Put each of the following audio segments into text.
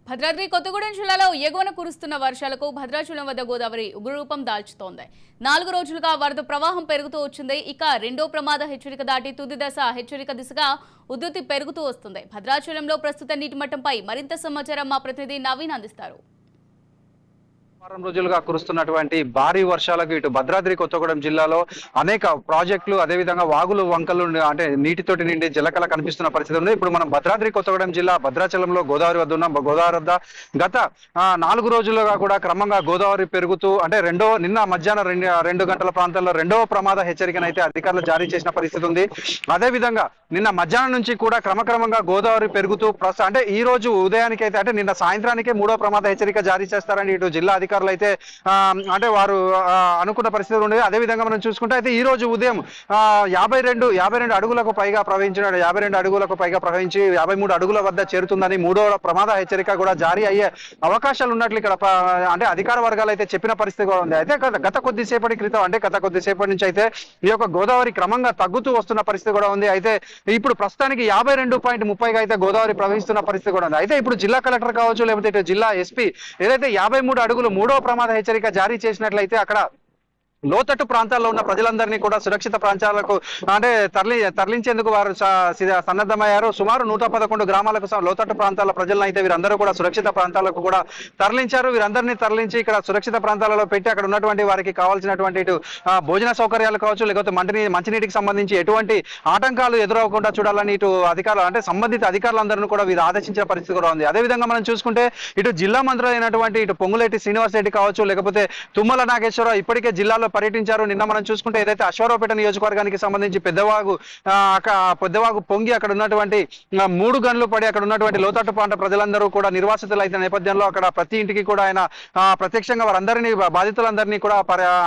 భద్రాద్రి కొత్తగూడెం జిల్లాలో ఎగువన కురుస్తున్న వర్షాలకు భద్రాచలం వద్ద గోదావరి ఉగ్రరూపం దాల్చుతోంది. 4 రోజులుగా వరద ప్రవాహం పెరుగుతూ వచ్చింది. ఇక రెండో ప్రమాద హెచ్చరిక దాటి తుది దశ హెచ్చరిక దిశగా ఉధృతి పెరుగుతూ వస్తుంది. భద్రాచలంలో ప్రస్తుత నీటి మట్టంపై మరింత సమాచారం మా ప్రతినిధి నవీన్ అందిస్తారు. వారం రోజులుగా కురుస్తున్నటువంటి భారీ వర్షాలకు ఇటు భద్రాద్రి కొత్తగూడెం జిల్లాలో అనేక ప్రాజెక్టులు అదేవిధంగా వాగులు వంకలు అంటే నీటితోటి నిండి జలకళ కనిపిస్తున్న పరిస్థితి ఉంది. ఇప్పుడు మనం భద్రాద్రి కొత్తగూడెం జిల్లా భద్రాచలంలో గోదావరి వద్ద ఉన్నాం. గోదావరి వద్ద గత 4 రోజులుగా కూడా క్రమంగా గోదావరి పెరుగుతూ అంటే నిన్న మధ్యాహ్నం 2 గంటల ప్రాంతంలో రెండవ ప్రమాద హెచ్చరికను అయితే అధికారులు జారీ చేసిన పరిస్థితి ఉంది. అదేవిధంగా నిన్న మధ్యాహ్నం నుంచి కూడా క్రమక్రమంగా గోదావరి పెరుగుతూ అంటే ఈ రోజు ఉదయానికి అయితే అంటే నిన్న సాయంత్రానికే 3వ ప్రమాద హెచ్చరిక జారీ చేస్తారని ఇటు జిల్లా అధికారులు అయితే అంటే వారు అనుకున్న పరిస్థితి ఉండేది. అదేవిధంగా మనం చూసుకుంటే అయితే ఈ రోజు ఉదయం 52 అడుగులకు పైగా ప్రవహించిన 52 అడుగులకు పైగా ప్రవహించి 53 అడుగుల వద్ద చేరుతుందని 3వ ప్రమాద హెచ్చరిక కూడా జారీ అయ్యే అవకాశాలు ఉన్నట్లు ఇక్కడ అంటే అధికార వర్గాలు అయితే చెప్పిన పరిస్థితి కూడా ఉంది. అయితే గత కొద్దిసేపటి నుంచి అయితే ఈ యొక్క గోదావరి క్రమంగా తగ్గుతూ వస్తున్న పరిస్థితి కూడా ఉంది. అయితే ఇప్పుడు ప్రస్తుతానికి 52.30గా అయితే గోదావరి ప్రవహిస్తున్న పరిస్థితి కూడా ఉంది. అయితే ఇప్పుడు జిల్లా కలెక్టర్ కావచ్చు లేకపోతే ఇటు జిల్లా ఎస్పీ ఏదైతే 53 అడుగులు 3వ ప్రమాద హెచ్చరిక జారీ చేసినట్లయితే అక్కడ లోతట్టు ప్రాంతాల్లో ఉన్న ప్రజలందరినీ కూడా సురక్షిత ప్రాంతాలకు అంటే తరలించేందుకు వారు సన్నద్ధమయ్యారు. సుమారు 111 గ్రామాలకు లోతట్టు ప్రాంతాల ప్రజలను అయితే వీరందరూ కూడా సురక్షిత ప్రాంతాలకు కూడా తరలించారు. వీరందరినీ తరలించి ఇక్కడ సురక్షిత ప్రాంతాలలో పెట్టి అక్కడ ఉన్నటువంటి వారికి కావాల్సినటువంటి ఇటు భోజన సౌకర్యాలు కావచ్చు లేకపోతే మంచినీటికి సంబంధించి ఎటువంటి ఆటంకాలు ఎదురవ్వకుండా చూడాలని ఇటు అధికారులు అంటే సంబంధిత అధికారులందరినీ కూడా వీరు ఆదేశించిన పరిస్థితి కూడా ఉంది. అదేవిధంగా మనం చూసుకుంటే ఇటు జిల్లా మంత్రులు అయినటువంటి ఇటు పొంగులేటి శ్రీనివాస్ రెడ్డి కావచ్చు లేకపోతే తుమ్మల నాగేశ్వరరావు ఇప్పటికే జిల్లాలో పర్యటించారు. నిన్న మనం చూసుకుంటే ఏదైతే అశ్వారావుపేట నియోజకవర్గానికి సంబంధించి పెద్దవాగు పొంగి అక్కడ ఉన్నటువంటి 3 గంటలు పడి అక్కడ ఉన్నటువంటి లోతట్టు ప్రాంత ప్రజలందరూ కూడా నిర్వాసితులు అయిన నేపథ్యంలో అక్కడ ప్రతి ఇంటికి కూడా ఆయన ప్రత్యక్షంగా వారందరినీ బాధితులందరినీ కూడా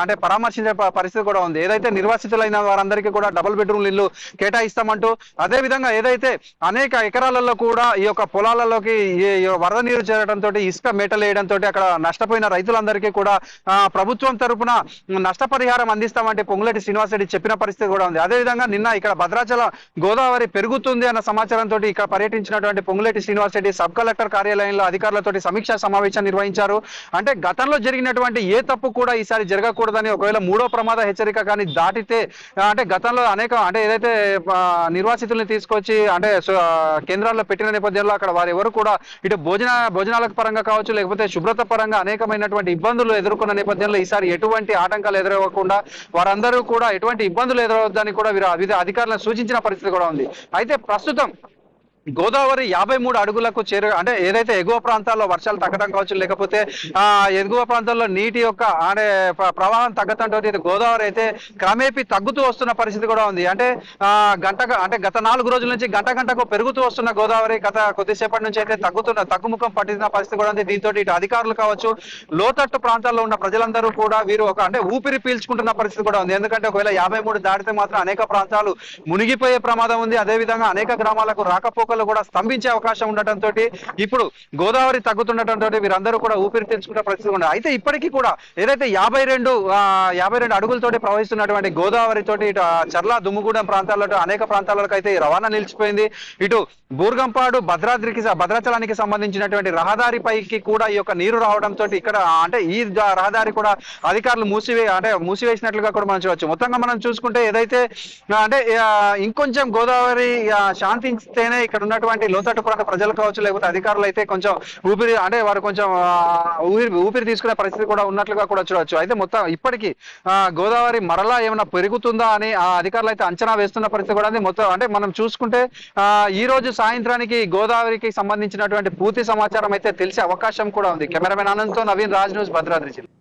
అంటే పరామర్శించే పరిస్థితి కూడా ఉంది. ఏదైతే నిర్వాసితులైన వారందరికీ కూడా డబుల్ బెడ్రూమ్ ఇల్లు కేటాయిస్తామంటూ అదేవిధంగా ఏదైతే అనేక ఎకరాలలో కూడా ఈ యొక్క పొలాలలోకి వరద నీరు చేరడంతో ఇసుక మేటలేయడంతో అక్కడ నష్టపోయిన రైతులందరికీ కూడా ప్రభుత్వం తరపున నష్టపరిహారం అందిస్తామంటే పొంగులేటి శ్రీనివాసరెడ్డి చెప్పిన పరిస్థితి కూడా ఉంది. అదేవిధంగా నిన్న ఇక్కడ భద్రాచలం గోదావరి పెరుగుతుంది అన్న సమాచారంతో ఇక్కడ పర్యటించినటువంటి పొంగులేటి శ్రీనివాసరెడ్డి సబ్ కలెక్టర్ కార్యాలయంలో అధికారులతో సమీక్షా సమావేశం నిర్వహించారు. అంటే గతంలో జరిగినటువంటి ఏ తప్పు కూడా ఈసారి జరగకూడదని ఒకవేళ 3వ ప్రమాద హెచ్చరిక కానీ దాటితే అంటే గతంలో అంటే ఏదైతే నిర్వాసితుల్ని తీసుకొచ్చి అంటే కేంద్రాల్లో పెట్టిన నేపథ్యంలో అక్కడ వారు ఎవరు కూడా ఇటు భోజనాలకు పరంగా కావచ్చు లేకపోతే శుభ్రత పరంగా అనేకమైనటువంటి ఇబ్బందులు ఎదుర్కొన్న నేపథ్యంలో ఈసారి ఎటువంటి ఆటంకాలు ఎదురవ్వకుండా వారందరూ కూడా ఎటువంటి ఇబ్బందులు ఎదురవద్దని కూడా వీరు అధికారులను సూచించిన పరిస్థితి కూడా ఉంది. అయితే ప్రస్తుతం గోదావరి 53 అడుగులకు అంటే ఏదైతే ఎగువ ప్రాంతాల్లో వర్షాలు తగ్గడం కావచ్చు లేకపోతే ఎగువ ప్రాంతాల్లో నీటి యొక్క అంటే ప్రవాహం తగ్గడంతో గోదావరి అయితే క్రమేపీ తగ్గుతూ వస్తున్న పరిస్థితి కూడా ఉంది. అంటే గత 4 రోజుల నుంచి గంటకు పెరుగుతూ వస్తున్న గోదావరి గత కొద్దిసేపటి నుంచి అయితే తగ్గుముఖం పట్టిన పరిస్థితి కూడా ఉంది. దీంతో ఇటు అధికారులు కావచ్చు లోతట్టు ప్రాంతాల్లో ఉన్న ప్రజలందరూ కూడా వీరు అంటే ఊపిరి పీల్చుకుంటున్న పరిస్థితి కూడా ఉంది. ఎందుకంటే ఒకవేళ 53 దాటితే మాత్రం అనేక ప్రాంతాలు మునిగిపోయే ప్రమాదం ఉంది. అదేవిధంగా అనేక గ్రామాలకు రాకపోకలు కూడా స్తంభించే అవకాశం ఉండటంతో ఇప్పుడు గోదావరి తగ్గుతుండటంతో వీరందరూ కూడా ఊపిరి తెచ్చుకునే పరిస్థితి ఉంది. అయితే ఇప్పటికీ కూడా ఏదైతే 52 అడుగులతోటి ప్రవహిస్తున్నటువంటి గోదావరి తోటి ఇటు చర్ల దుమ్ముగూడెం ప్రాంతాల్లో అనేక ప్రాంతాలకు అయితే రవాణా నిలిచిపోయింది. ఇటు బూర్గంపాడు భద్రాచలానికి సంబంధించినటువంటి రహదారిపైకి కూడా ఈ యొక్క నీరు రావడంతో ఇక్కడ అంటే ఈ రహదారి కూడా అధికారులు మూసివేసినట్లుగా కూడా మనం చూడవచ్చు. మొత్తంగా మనం చూసుకుంటే ఏదైతే అంటే ఇంకొంచెం గోదావరి శాంతిస్తేనే ఇక్కడ ఉన్నటువంటి లోతట్టు ప్రాంత ప్రజలు కావచ్చు లేకపోతే అధికారులు అయితే కొంచెం వారు కొంచెం ఊపిరి తీసుకునే పరిస్థితి కూడా ఉన్నట్లుగా కూడా చూడవచ్చు. అయితే మొత్తం ఇప్పటికీ గోదావరి మరలా ఏమైనా పెరుగుతుందా అని అధికారులు అయితే అంచనా వేస్తున్న పరిస్థితి కూడా ఉంది. మొత్తం అంటే మనం చూసుకుంటే ఈ రోజు సాయంత్రానికి గోదావరికి సంబంధించినటువంటి పూర్తి సమాచారం అయితే తెలిసే అవకాశం కూడా ఉంది. కెమెరామెన్ ఆనంద్తో నవీన్, రాజ్ న్యూస్, భద్రాద్రి జిల్లా.